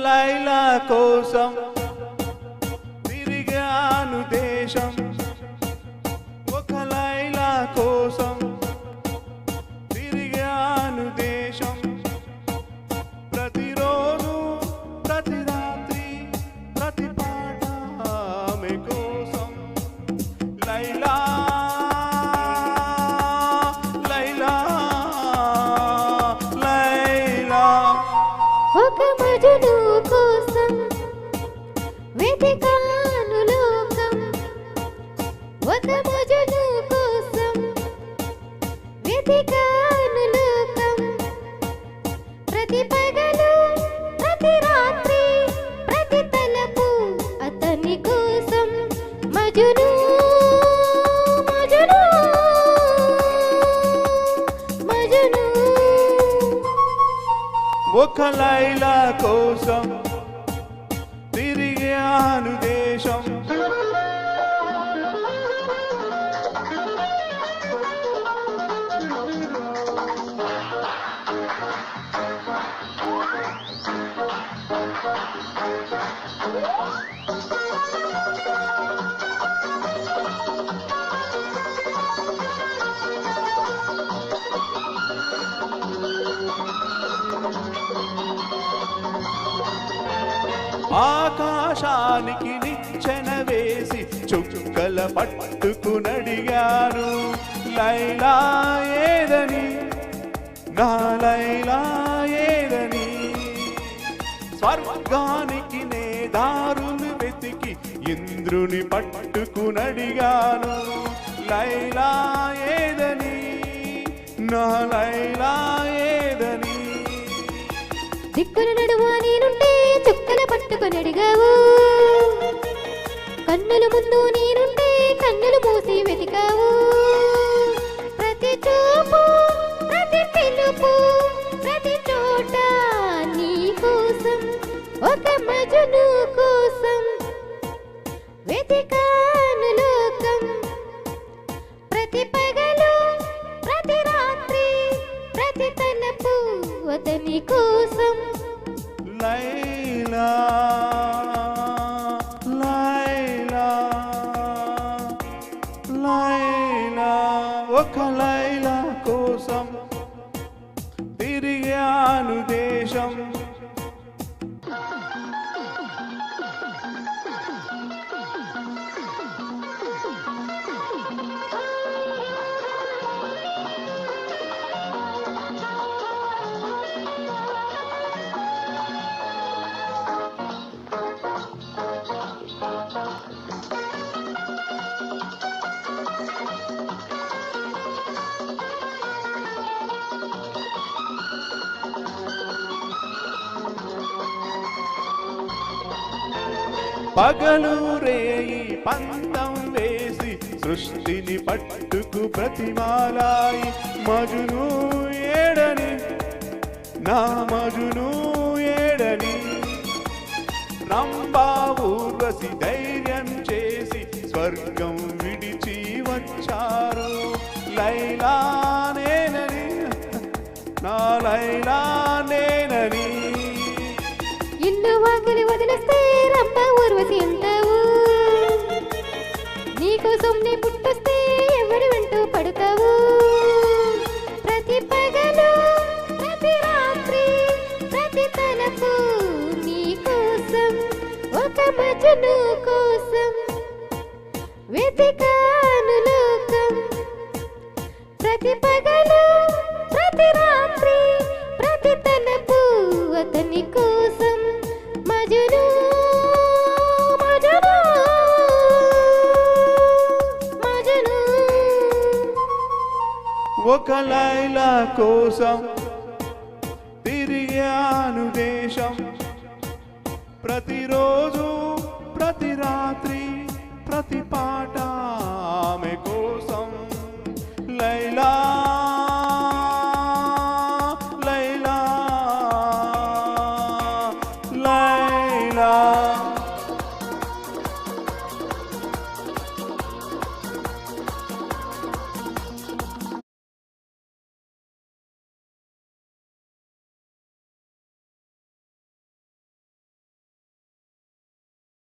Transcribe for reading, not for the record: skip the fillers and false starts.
లైలా కోసం తిరిగాను దేశం, ఒక లైలా కోసం తిరిగాను దేశం. ప్రతిరోజు ప్రతి రాత్రి ప్రతి పాట ఆమె కోసం. లైలా లైలా లైలా. ఒక మజను కోసం వెతికాను లోకం, ఒక మజను కోసం వెతికాను లోకం. ప్రతి పగలు ప్రతి రాత్రి ప్రతి తలపు అతని కోసం. మజను మజను మజను. ఒక లైలా కోసం తిరిగాను దేశం. ఆకాశానికి నిచ్చెన వేసి చుక్కల పట్టుకునడిగాను, లైలా ఏదని, నా లైలా ఏదని. స్వర్గానికి నే దారులు వెతికి ఇంద్రుని పట్టుకునడిగాను, లైలా ఏదని, నా లైలా ఏదని. దిక్కుల నడువ నేనుంటే చుక్కల పట్టుకొని అడిగావు, కన్నుల ముందు నేనుంటే కన్నులు మూసి వెతికావు. ప్రతి చూపు ప్రతి పిలుపు ప్రతి చోట నీ కోసం, ఒక మజను కోసం వెతికాను లోకం. ప్రతి పగలు ప్రతి రాత్రి ప్రతి తలపు అతని కోసం. లైలా లైలా లైలా. ఒక లైలా కోసం తిరిగాను దేశం. పగలు రేయి పంతం వేసి సృష్టిని పట్టుకు ప్రతిమాలాయి. మజును ఏడని, నా మజును ఏడని. రంభా ఊర్వశి ధైర్యం చేసి స్వర్గం విడిచి వచ్చారు, లైలా నేనని, నా లైలా నేనని. ఇల్లు వాకిలి వదిలేస్తే రంభ ఊర్వశి అంటావు, నీకోసం నీ పుట్టొస్తే ఎవరి వెంటూ పడతావు. ప్రతి పగలు ప్రతి రాత్రి ప్రతి తలపు నీ కోసం, ఒక మజను కోసం వెతికాను లోకం. ప్రతి పగలు ప్రతి రాత్రి ప్రతి తలపు అతని కోసం. మజను మజను మజను. ఒక లైలా కోసం తిరిగాను దేశం. ప్రతిరోజు